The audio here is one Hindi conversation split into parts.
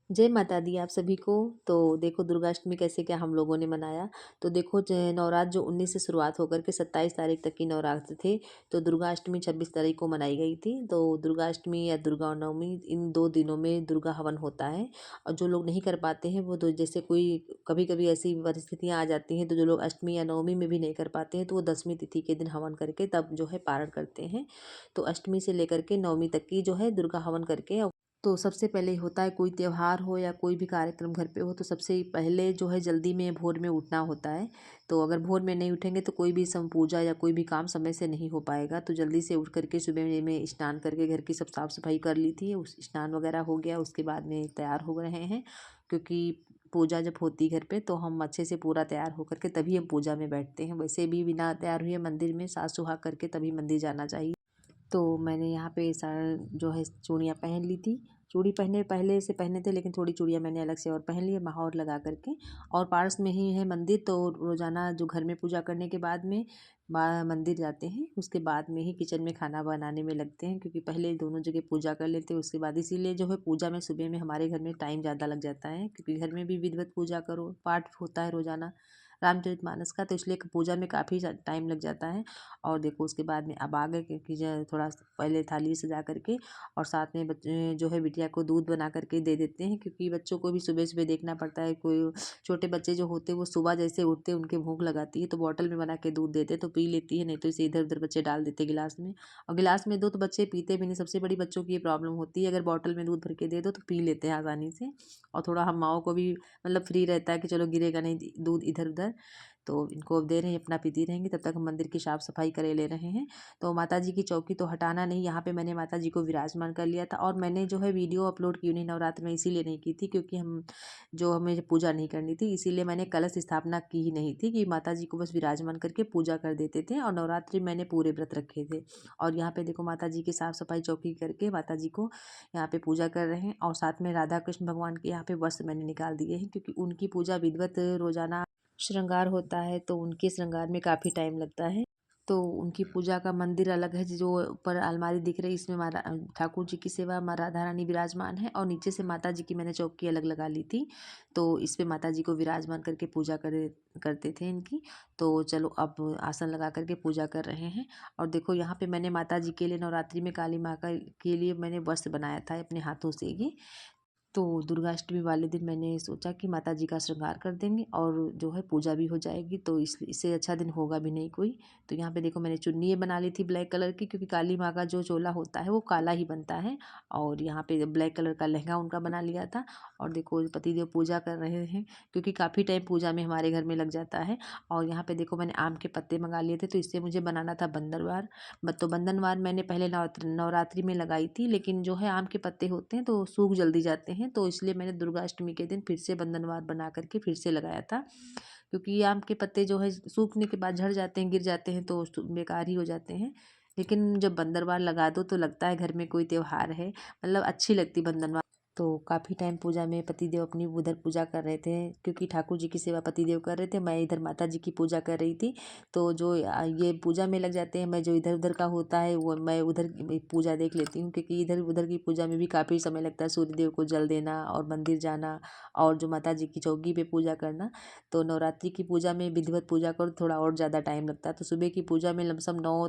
जय माता दी आप सभी को। तो देखो दुर्गाष्टमी कैसे क्या हम लोगों ने मनाया। तो देखो नवरात्र जो 19 से शुरुआत होकर के 27 तारीख तक की नवरात्र थे। तो दुर्गाष्टमी 26 तारीख को मनाई गई थी। तो दुर्गाष्टमी या दुर्गा नवमी इन 2 दिनों में दुर्गा हवन होता है। और जो लोग नहीं कर पाते हैं वो तो जैसे कोई कभी कभी ऐसी परिस्थितियाँ आ जाती हैं तो जो लोग अष्टमी या नवमी में भी नहीं कर पाते हैं तो वो 10वीं तिथि के दिन हवन करके तब जो है पारण करते हैं। तो अष्टमी से लेकर के नवमी तक की जो है दुर्गा हवन करके तो सबसे पहले होता है कोई त्योहार हो या कोई भी कार्यक्रम घर पे हो तो सबसे पहले जो है जल्दी में भोर में उठना होता है। तो अगर भोर में नहीं उठेंगे तो कोई भी पूजा या कोई भी काम समय से नहीं हो पाएगा। तो जल्दी से उठ करके सुबह में स्नान करके घर की सब साफ सफाई कर ली थी। उस स्नान वगैरह हो गया, उसके बाद में तैयार हो रहे हैं क्योंकि पूजा जब होती घर पे तो हम अच्छे से पूरा तैयार होकर के तभी हम पूजा में बैठते हैं। वैसे भी बिना तैयार हुए मंदिर में सास सुहाग करके तभी मंदिर जाना चाहिए। तो मैंने यहाँ पे जो है चूड़ियाँ पहन ली थी। चूड़ी पहने पहले से पहने थे लेकिन थोड़ी चूड़ियाँ मैंने अलग से और पहन ली है महावर लगा करके। और पास में ही है मंदिर तो रोज़ाना जो घर में पूजा करने के बाद में मंदिर जाते हैं। उसके बाद में ही किचन में खाना बनाने में लगते हैं क्योंकि पहले दोनों जगह पूजा कर लेते हैं उसके बाद। इसीलिए जो है पूजा में सुबह में हमारे घर में टाइम ज़्यादा लग जाता है क्योंकि घर में भी विधिवत पूजा करो, पाठ होता है रोज़ाना रामचरितमानस का। तो इसलिए पूजा में काफ़ी टाइम लग जाता है। और देखो उसके बाद में अब आ गए कि थोड़ा पहले थाली सजा करके और साथ में बच्चे जो है बिटिया को दूध बना करके दे देते हैं क्योंकि बच्चों को भी सुबह सुबह देखना पड़ता है। कोई छोटे बच्चे जो होते हैं वो सुबह जैसे उठते हैं उनके भूख लगाती है तो बॉटल में बना के दूध देते तो पी लेती है, नहीं तो इसे इधर उधर बच्चे डाल देते गिलास में। और गिलास में दो तो बच्चे पीते भी नहीं, सबसे बड़ी बच्चों की ये प्रॉब्लम होती है। अगर बॉटल में दूध भर के दे दो तो पी लेते हैं आसानी से। और थोड़ा हम माओ को भी मतलब फ्री रहता है कि चलो गिरेगा नहीं दूध इधर उधर। तो इनको अब दे रहे हैं, अपना पीती रहेंगी तब तक हम मंदिर की साफ सफाई करे ले रहे हैं। तो माता जी की चौकी तो हटाना नहीं, यहाँ पे मैंने माता जी को विराजमान कर लिया था। और मैंने जो है वीडियो अपलोड की नहीं नवरात्र में इसीलिए नहीं की थी क्योंकि हमें पूजा नहीं करनी थी। इसीलिए मैंने कलश स्थापना की ही नहीं थी कि माता जी को बस विराजमान करके पूजा कर देते थे। और नवरात्रि मैंने पूरे व्रत रखे थे। और यहाँ पे देखो माता जी की साफ सफाई चौकी करके माता जी को यहाँ पे पूजा कर रहे हैं। और साथ में राधा कृष्ण भगवान के यहाँ पे वस्त्र मैंने निकाल दिए हैं क्योंकि उनकी पूजा विधिवत रोजाना श्रृंगार होता है तो उनके श्रृंगार में काफ़ी टाइम लगता है। तो उनकी पूजा का मंदिर अलग है जो ऊपर अलमारी दिख रही है, इसमें माता ठाकुर जी की सेवा माँ राधा रानी विराजमान है। और नीचे से माता जी की मैंने चौकी अलग लगा ली थी। तो इस पे माता जी को विराजमान करके पूजा करते थे इनकी। तो चलो अब आसन लगा करके पूजा कर रहे हैं। और देखो यहाँ पे मैंने माता जी के लिए नवरात्रि में काली माँ का के लिए मैंने वस्त्र बनाया था अपने हाथों से ही। तो दुर्गाष्टमी वाले दिन मैंने सोचा कि माता जी का श्रृंगार कर देंगे और जो है पूजा भी हो जाएगी। तो इससे अच्छा दिन होगा भी नहीं कोई। तो यहाँ पे देखो मैंने चुन्नी बना ली थी ब्लैक कलर की क्योंकि काली माँ का जो चोला होता है वो काला ही बनता है। और यहाँ पे ब्लैक कलर का लहंगा उनका बना लिया था। और देखो पतिदेव पूजा कर रहे हैं क्योंकि काफ़ी टाइम पूजा में हमारे घर में लग जाता है। और यहाँ पे देखो मैंने आम के पत्ते मंगा लिए थे तो इससे मुझे बनाना था बंदरवार। तो बंधनवार मैंने पहले नवरात्रि में लगाई थी लेकिन जो है आम के पत्ते होते हैं तो सूख जल्दी जाते हैं। तो इसलिए मैंने दुर्गाष्टमी के दिन फिर से बंधनवार बना करके फिर से लगाया था क्योंकि ये आम के पत्ते जो है सूखने के बाद झड़ जाते हैं, गिर जाते हैं तो बेकार ही हो जाते हैं। लेकिन जब बंदरवार लगा दो तो लगता है घर में कोई त्योहार है, मतलब अच्छी लगती बंदनवार। तो काफ़ी टाइम पूजा में पतिदेव अपनी उधर पूजा कर रहे थे क्योंकि ठाकुर जी की सेवा पतिदेव कर रहे थे, मैं इधर माता जी की पूजा कर रही थी। तो जो ये पूजा में लग जाते हैं, मैं जो इधर उधर का होता है वो मैं उधर की पूजा देख लेती हूँ क्योंकि इधर उधर की पूजा में भी काफ़ी समय लगता है। सूर्यदेव को जल देना और मंदिर जाना और जो माता जी की चौकी पे पूजा करना। तो नवरात्रि की पूजा में विधिवत पूजा करो थोड़ा और ज़्यादा टाइम लगता है। तो सुबह की पूजा में लमसम 9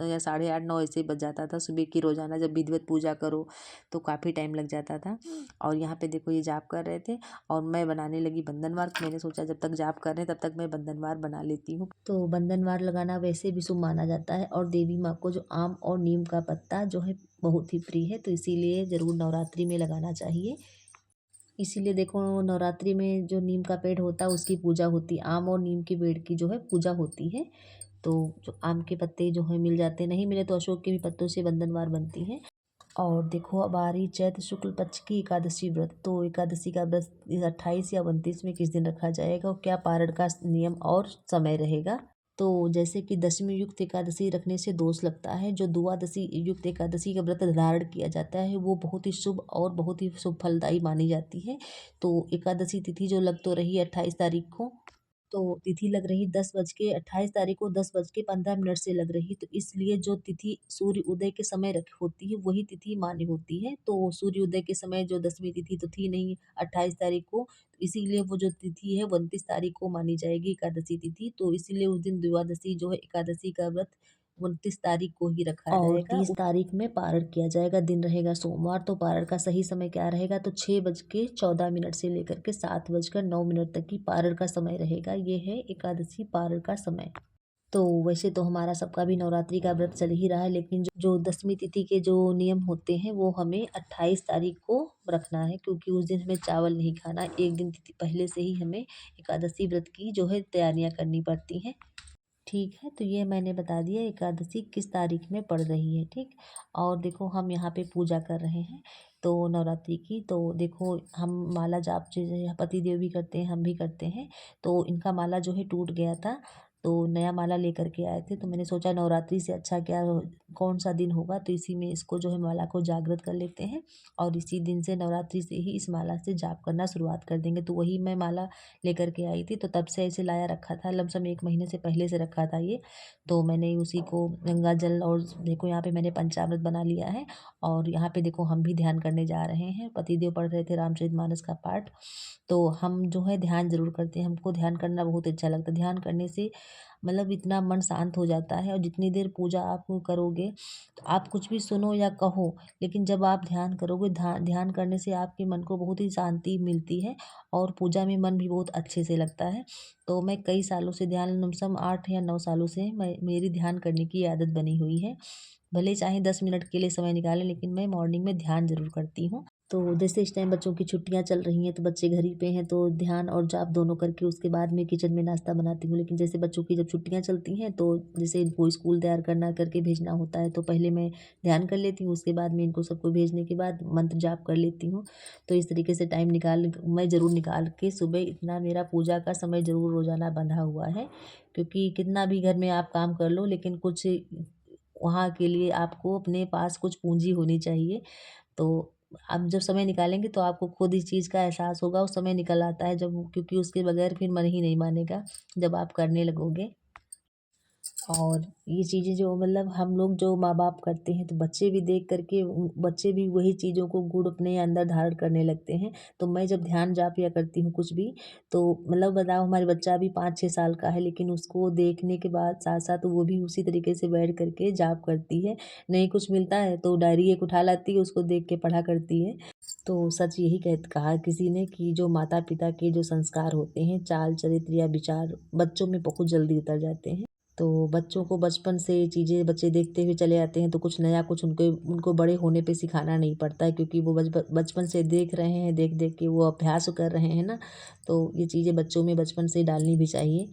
या 8:30 9 ऐसे बज जाता था सुबह की रोज़ाना जब विधिवत पूजा करो तो काफ़ी टाइम लग जाता था। और यहाँ पे देखो ये जाप कर रहे थे और मैं बनाने लगी बंधनवार। मैंने सोचा जब तक जाप कर रहे हैं तब तक मैं बंधनवार बना लेती हूँ। तो बंधनवार लगाना वैसे भी शुभ माना जाता है और देवी माँ को जो आम और नीम का पत्ता जो है बहुत ही प्रिय है तो इसीलिए ज़रूर नवरात्रि में लगाना चाहिए। इसीलिए देखो नवरात्रि में जो नीम का पेड़ होता है उसकी पूजा होती है, आम और नीम के पेड़ की जो है पूजा होती है। तो जो आम के पत्ते जो है मिल जाते, नहीं मिले तो अशोक के भी पत्तों से बंधनवार बनती है। और देखो अब आ रही चैत्र शुक्ल पक्ष की एकादशी व्रत। तो एकादशी का व्रत 28 या 29 में किस दिन रखा जाएगा और क्या पारण का नियम और समय रहेगा। तो जैसे कि दशमी युक्त एकादशी रखने से दोष लगता है, जो द्वादशी युक्त एकादशी का व्रत धारण किया जाता है वो बहुत ही शुभ और बहुत ही शुभ फलदायी मानी जाती है। तो एकादशी तिथि जो लग तो रही है 28 तारीख को। तो तिथि लग रही 10 बज के 28 तारीख को 10 बज के 15 मिनट से लग रही, तो इसलिए जो तिथि सूर्य उदय के समय रख होती है वही तिथि मान्य होती है। तो सूर्य उदय के समय जो 10वीं तिथि तो थी नहीं 28 तारीख को, तो इसीलिए वो जो तिथि है वो 29 तारीख को मानी जाएगी एकादशी तिथि। तो इसीलिए उस दिन द्वादशी जो है एकादशी का व्रत 29 तारीख को ही रखा और जाएगा। 30 तारीख में पारण किया जाएगा, दिन रहेगा सोमवार। तो पारण का सही समय क्या रहेगा, तो 6 बज के 14 मिनट से लेकर के 7 बजकर 9 मिनट तक की पारण का समय रहेगा। ये है एकादशी पारण का समय। तो वैसे तो हमारा सबका भी नवरात्रि का व्रत चल ही रहा है, लेकिन जो 10वीं तिथि के जो नियम होते हैं वो हमें 28 तारीख को रखना है, क्योंकि उस दिन हमें चावल नहीं खाना। एक दिन तिथि पहले से ही हमें एकादशी व्रत की जो है तैयारियां करनी पड़ती हैं। ठीक है, तो ये मैंने बता दिया एकादशी किस तारीख में पड़ रही है, ठीक। और देखो हम यहाँ पे पूजा कर रहे हैं तो नवरात्रि की, तो देखो हम माला जाप जैसे पति देव भी करते हैं, हम भी करते हैं। तो इनका माला जो है टूट गया था, तो नया माला लेकर के आए थे। तो मैंने सोचा नवरात्रि से अच्छा क्या कौन सा दिन होगा, तो इसी में इसको जो है माला को जागृत कर लेते हैं और इसी दिन से नवरात्रि से ही इस माला से जाप करना शुरुआत कर देंगे। तो वही मैं माला लेकर के आई थी, तो तब से ऐसे लाया रखा था, लमसम 1 महीने से पहले से रखा था ये। तो मैंने उसी को गंगा जल और देखो यहाँ पे मैंने पंचामृत बना लिया है और यहाँ पे देखो हम भी ध्यान करने जा रहे हैं। पतिदेव पढ़ रहे थे रामचरितमानस का पाठ। तो हम जो है ध्यान ज़रूर करते हैं, हमको ध्यान करना बहुत अच्छा लगता है। ध्यान करने से मतलब इतना मन शांत हो जाता है, और जितनी देर पूजा आप करोगे तो आप कुछ भी सुनो या कहो, लेकिन जब आप ध्यान करोगे ध्यान करने से आपके मन को बहुत ही शांति मिलती है और पूजा में मन भी बहुत अच्छे से लगता है। तो मैं कई सालों से ध्यान लमसम 8 या 9 सालों से मैं मेरी ध्यान करने की आदत बनी हुई है। भले चाहे 10 मिनट के लिए समय निकालें, लेकिन मैं मॉर्निंग में ध्यान ज़रूर करती हूँ। तो जैसे इस टाइम बच्चों की छुट्टियाँ चल रही हैं तो बच्चे घर ही पे हैं, तो ध्यान और जाप दोनों करके उसके बाद में किचन में नाश्ता बनाती हूँ। लेकिन जैसे बच्चों की जब छुट्टियाँ चलती हैं तो जैसे इनको स्कूल तैयार करना करके भेजना होता है, तो पहले मैं ध्यान कर लेती हूँ, उसके बाद में इनको सबको भेजने के बाद मंत्र जाप कर लेती हूँ। तो इस तरीके से टाइम मैं ज़रूर निकाल के सुबह इतना मेरा पूजा का समय ज़रूर रोज़ाना बंधा हुआ है, क्योंकि कितना भी घर में आप काम कर लो, लेकिन कुछ वहाँ के लिए आपको अपने पास कुछ पूंजी होनी चाहिए। तो आप जब समय निकालेंगे तो आपको खुद इस चीज़ का एहसास होगा, उस समय निकल आता है जब, क्योंकि उसके बगैर फिर मन ही नहीं मानेगा जब आप करने लगोगे। और ये चीज़ें जो मतलब हम लोग जो माँ-बाप करते हैं तो बच्चे भी देख कर के बच्चे भी वही चीज़ों को गुण अपने अंदर धारण करने लगते हैं। तो मैं जब ध्यान जाप या करती हूँ कुछ भी, तो मतलब बताओ हमारे बच्चा अभी 5-6 साल का है, लेकिन उसको देखने के बाद साथ-साथ वो भी उसी तरीके से बैठ कर के जाप करती है। नहीं कुछ मिलता है तो डायरी एक उठा लाती है, उसको देख के पढ़ा करती है। तो सच यही कहा किसी ने कि जो माता-पिता के जो संस्कार होते हैं, चाल, चरित्र या विचार बच्चों में बहुत जल्दी उतर जाते हैं। तो बच्चों को बचपन से चीज़ें बच्चे देखते हुए चले आते हैं, तो कुछ नया कुछ उनको बड़े होने पे सिखाना नहीं पड़ता है, क्योंकि वो बचपन से देख रहे हैं, देख-देख के वो अभ्यास कर रहे हैं ना, तो ये चीज़ें बच्चों में बचपन से डालनी भी चाहिए।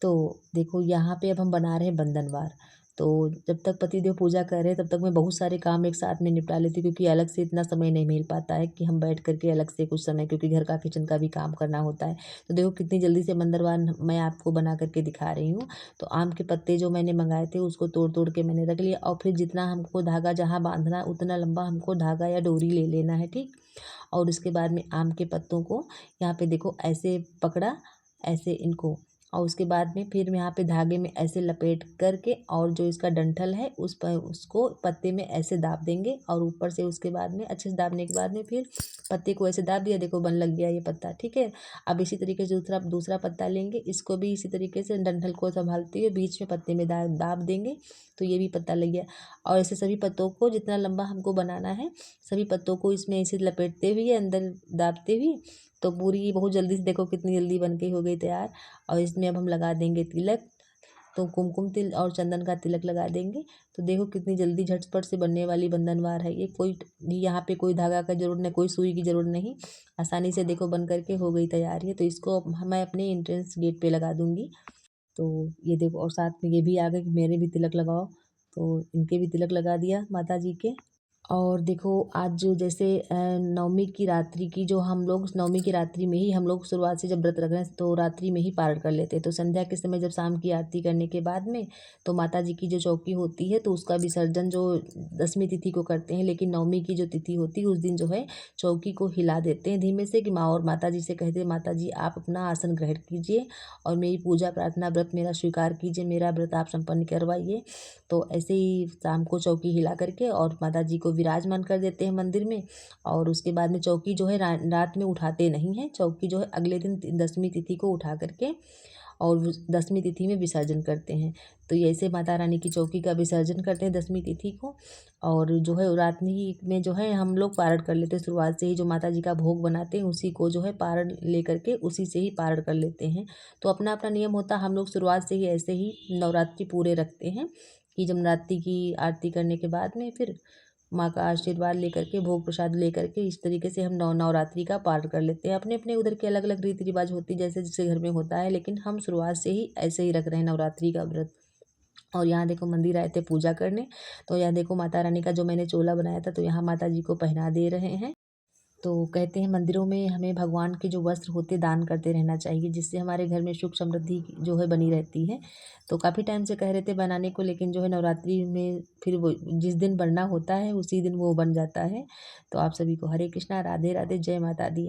तो देखो यहाँ पे अब हम बना रहे हैं बंधनवार। तो जब तक पतिदेव पूजा कर रहे हैं तब तक मैं बहुत सारे काम एक साथ में निपटा लेती हूँ, क्योंकि अलग से इतना समय नहीं मिल पाता है कि हम बैठ कर के अलग से कुछ समय, क्योंकि घर का किचन का भी काम करना होता है। तो देखो कितनी जल्दी से बंदरवान मैं आपको बना करके दिखा रही हूँ। तो आम के पत्ते जो मैंने मंगाए थे उसको तोड़-तोड़ के मैंने रख लिया, और फिर जितना हमको धागा जहाँ बाँधना है उतना लंबा हमको धागा या डोरी ले लेना है, ठीक? और उसके बाद में आम के पत्तों को यहाँ पे देखो ऐसे पकड़ा, ऐसे इनको, और उसके बाद में फिर मैं यहाँ पे धागे में ऐसे लपेट करके और जो इसका डंठल है उस पर उसको पत्ते में ऐसे दाब देंगे, और ऊपर से उसके बाद में अच्छे से दाबने के बाद में फिर पत्ते को ऐसे दाब दिया, देखो बन लग गया ये पत्ता, ठीक है। अब इसी तरीके से दूसरा दूसरा पत्ता लेंगे, इसको भी इसी तरीके से डंठल को संभालते हुए बीच में पत्ते में दाब देंगे, तो ये भी पत्ता लग गया। और ऐसे सभी पत्तों को जितना लंबा हमको बनाना है, सभी पत्तों को इसमें ऐसे लपेटते हुए अंदर दाबते हुए, तो पूरी बहुत जल्दी से देखो कितनी जल्दी बन के हो गई तैयार। और इसमें अब हम लगा देंगे तिलक, तो कुमकुम तिल और चंदन का तिलक लगा देंगे। तो देखो कितनी जल्दी झटपट से बनने वाली बंधनवार है ये। कोई यहाँ पे कोई धागा का जरूरत नहीं, कोई सुई की जरूरत नहीं, आसानी से देखो बन करके हो गई तैयार है। तो इसको अब मैं अपने एंट्रेंस गेट पे लगा दूंगी। तो ये देखो, और साथ में ये भी आ गए कि मेरे भी तिलक लगाओ, तो इनके भी तिलक लगा दिया माता जी के। और देखो आज जो जैसे नवमी की रात्रि की जो हम लोग नवमी की रात्रि में ही हम लोग शुरुआत से जब व्रत रख रहे हैं तो रात्रि में ही पारण कर लेते हैं। तो संध्या के समय जब शाम की आरती करने के बाद में तो माता जी की जो चौकी होती है तो उसका विसर्जन जो 10वीं तिथि को करते हैं, लेकिन नवमी की जो तिथि होती है उस दिन जो है चौकी को हिला देते हैं धीमे से कि माँ, और माता जी से कहते हैं माता जी आप अपना आसन ग्रहण कीजिए और मेरी पूजा प्रार्थना व्रत मेरा स्वीकार कीजिए, मेरा व्रत आप संपन्न करवाइए। तो ऐसे ही शाम को चौकी हिला करके और माता जी को विराजमान कर देते हैं मंदिर में। और उसके बाद में चौकी जो है रात में उठाते नहीं हैं, चौकी जो है अगले दिन 10वीं तिथि को उठा करके और 10वीं तिथि में विसर्जन करते हैं। तो ये ऐसे माता रानी की चौकी का विसर्जन करते हैं 10वीं तिथि को। और जो है रात्रि में जो है हम लोग पारण कर लेते हैं, शुरुआत से ही जो माता जी का भोग बनाते हैं उसी को जो है पारण ले करके उसी से ही पारण कर लेते हैं। तो अपना अपना नियम होता है, हम लोग शुरुआत से ही ऐसे ही नवरात्रि पूरे रखते हैं कि जब नवरात्रि की आरती करने के बाद में फिर माँ का आशीर्वाद लेकर के भोग प्रसाद लेकर के इस तरीके से हम नवरात्रि का पार कर लेते हैं। अपने अपने उधर के अलग अलग रीति रिवाज होती है जैसे जिसके घर में होता है, लेकिन हम शुरुआत से ही ऐसे ही रख रहे हैं नवरात्रि का व्रत। और यहाँ देखो मंदिर आए थे पूजा करने, तो यहाँ देखो माता रानी का जो मैंने चोला बनाया था तो यहाँ माता जी को पहना दे रहे हैं। तो कहते हैं मंदिरों में हमें भगवान के जो वस्त्र होते दान करते रहना चाहिए, जिससे हमारे घर में सुख समृद्धि जो है बनी रहती है। तो काफ़ी टाइम से कह रहे थे बनाने को, लेकिन जो है नवरात्रि में फिर वो जिस दिन बनना होता है उसी दिन वो बन जाता है। तो आप सभी को हरे कृष्णा, राधे राधे, जय माता दी।